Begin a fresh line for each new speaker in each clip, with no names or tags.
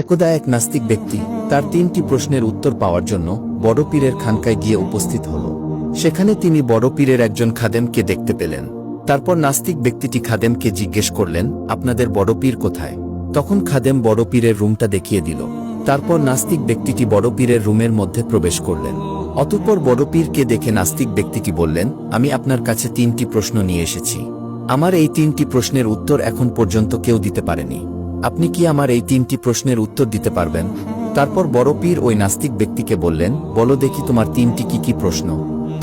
একদা এক নাস্তিক ব্যক্তি তার 3টি প্রশ্নের উত্তর পাওয়ার জন্য বড় পীরের খানকায় গিয়ে উপস্থিত হল। সেখানে তিনি বড় পীরের একজন খাদেমকে দেখতে পেলেন। তারপর নাস্তিক ব্যক্তিটি খাদেমকে জিজ্ঞেস করলেন, আপনাদের বড় পীর কোথায়? তখন খাদেম বড় পীরের রুমটা দেখিয়ে দিল। তারপর নাস্তিক ব্যক্তিটি বড় পীরের রুমের মধ্যে প্রবেশ করলেন। অতঃপর বড় পীরকে দেখে নাস্তিক ব্যক্তিটি বললেন, আমি আপনার কাছে 3টি প্রশ্ন নিয়ে এসেছি। আমার এই 3টি প্রশ্নের উত্তর এখন পর্যন্ত কেউ দিতে পারেনি। আপনি কি আমার এই 3টি প্রশ্নের উত্তর দিতে পারবেন? তারপর বড় পীর ওই নাস্তিক ব্যক্তিকে বললেন, বলো দেখি তোমার 3টি কি প্রশ্ন।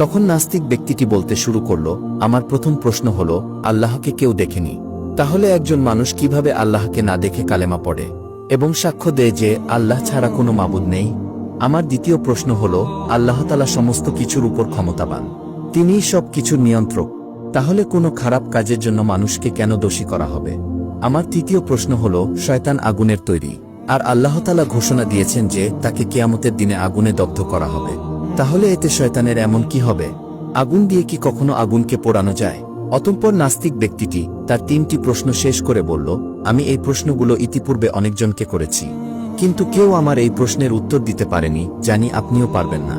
তখন নাস্তিক ব্যক্তিটি বলতে শুরু করল, আমার প্রথম প্রশ্ন হল, আল্লাহকে কেউ দেখেনি, তাহলে একজন মানুষ কিভাবে আল্লাহকে না দেখে কালেমা পড়ে এবং সাক্ষ্য দেয় যে আল্লাহ ছাড়া কোনো মাবুদ নেই? আমার দ্বিতীয় প্রশ্ন হল, আল্লাহ তাআলা সমস্ত কিছুর উপর ক্ষমতাবান, তিনিই সব কিছুর নিয়ন্ত্রক, তাহলে কোনো খারাপ কাজের জন্য মানুষকে কেন দোষী করা হবে? আমার তৃতীয় প্রশ্ন হল, শয়তান আগুনের তৈরি, আর আল্লাহ তাআলা ঘোষণা দিয়েছেন যে তাকে কিয়ামতের দিনে আগুনে দগ্ধ করা হবে, তাহলে এতে শয়তানের এমন কি হবে? আগুন দিয়ে কি কখনো আগুনকে পোড়ানো যায়? অতঃপর নাস্তিক ব্যক্তিটি তার 3টি প্রশ্ন শেষ করে বলল, আমি এই প্রশ্নগুলো ইতিপূর্বে অনেকজনকে করেছি, কিন্তু কেউ আমার এই প্রশ্নের উত্তর দিতে পারেনি, জানি আপনিও পারবেন না।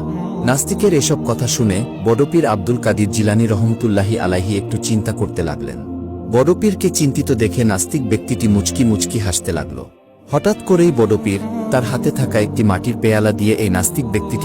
নাস্তিকের এসব কথা শুনে বড় পীর আব্দুল কাদির জিলানী রহমতুল্লাহি আলাইহি একটু চিন্তা করতে লাগলেন। বড় পীরকে চিন্তিত দেখে নাস্তিক ব্যক্তিটি মুচকি মুচকি হাসতে লাগল। হঠাৎ করেই বড় পীর তার হাতে থাকা একটি মাটির পেয়ালা দিয়ে এই নাস্তিক ব্যক্তিটি